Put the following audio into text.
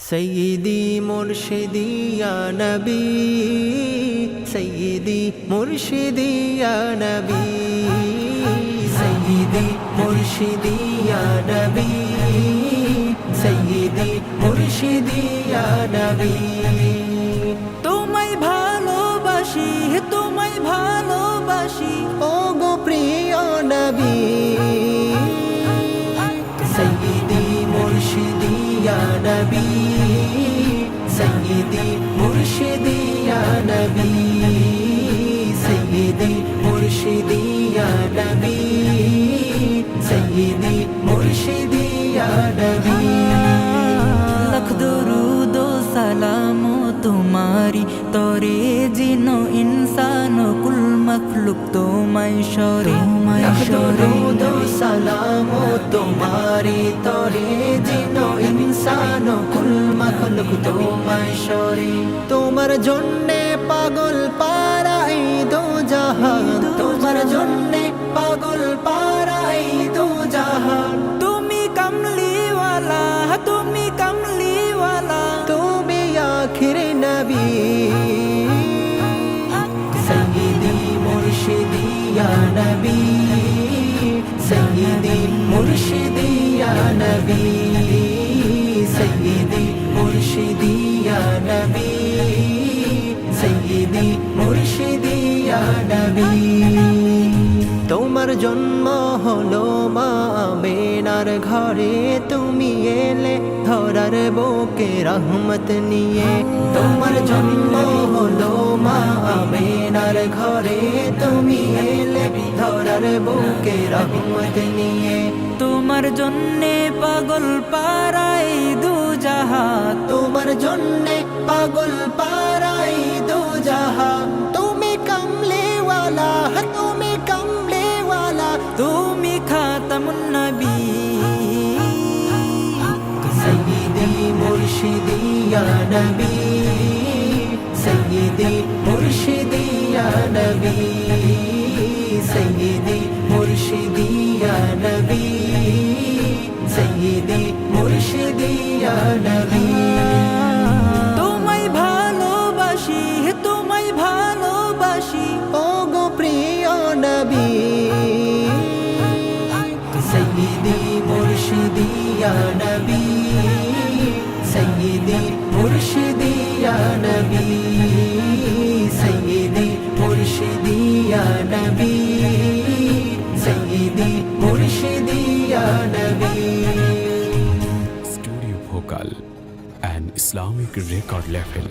সৈয়দি মুর্শিদি ইয়া নবী, সৈয়দি মুর্শিদি ইয়া নবী, সৈয়দি মুর্শিদি ইয়া নবী, সৈয়দি মুর্শিদি ইয়া নবী। তোমায় ভালোবাসি, তোমায় ভালোবাসি ও গো প্রিয় নবী। সৈয়দি মুর্শিদি ইয়া নবী, সৈয়দি মুর্শিদি ইয়া নবী, সৈয়দি মুর্শিদি ইয়া নবী, সৈয়দি মুর্শিদি ইয়া নবী। লাখ দরুদ ও সালাম তোমারি তরে জিনো ইনসান কুল মখলুক তোমায় সরে, লাখ দরুদ ও সালাম তোমারি তরে জিনো ইনসান কুল মখলুক তোমায় সরে। তোমার জন্যে পাগল পারাই দো জাহান, তোমার জন্যে পাগল পারাই দো জাহান। তুমি কমলিওয়ালা, তুমি কমলিওয়ালা, তুমি আখির নবী। সৈয়দি মুর্শিদি ইয়া নবী, সৈয়দি মুর্শিদি ইয়া নবী, সৈয়দি মুর্শিদি ইয়া নবী, সৈয়দি মুর্শিদি ইয়া নবী। তোমার জন্ম হলো মা আমেনার ঘরে, তুমি এলে ধরার বুকে রহমত নিয়ে। তোমার জন্ম হলো মা আমেনার ঘরে, তুমি এলে ধরার বুকে রহমত নিয়ে। তোমার জন্যে পাগল পারাই দু জাহান, তোমার জন্যে পাগল পারাই দু জাহান। তুমি কমলিওয়ালা, তুমি কমলিওয়ালা, তুমি খাতামুন নবী। সৈয়দি মুর্শিদি ইয়া নবী, সৈয়দি মুর্শিদি ইয়া নবী, সৈয়দি মুর্শিদি ইয়া নবী, সৈয়দি মুর্শিদি ইয়া নবী। তোমায় ভালোবাসি, তোমায় ভালোবাসি ও গো প্রিয় নবী। সৈয়দি মুর্শিদি ইয়া নবী, সৈয়দি মুর্শিদি ইয়া নবী, সৈয়দি মুর্শিদি ইয়া নবী, সৈয়দি মুর্শিদি ইয়া নবী। Studio Bhokal, an Islamic record label.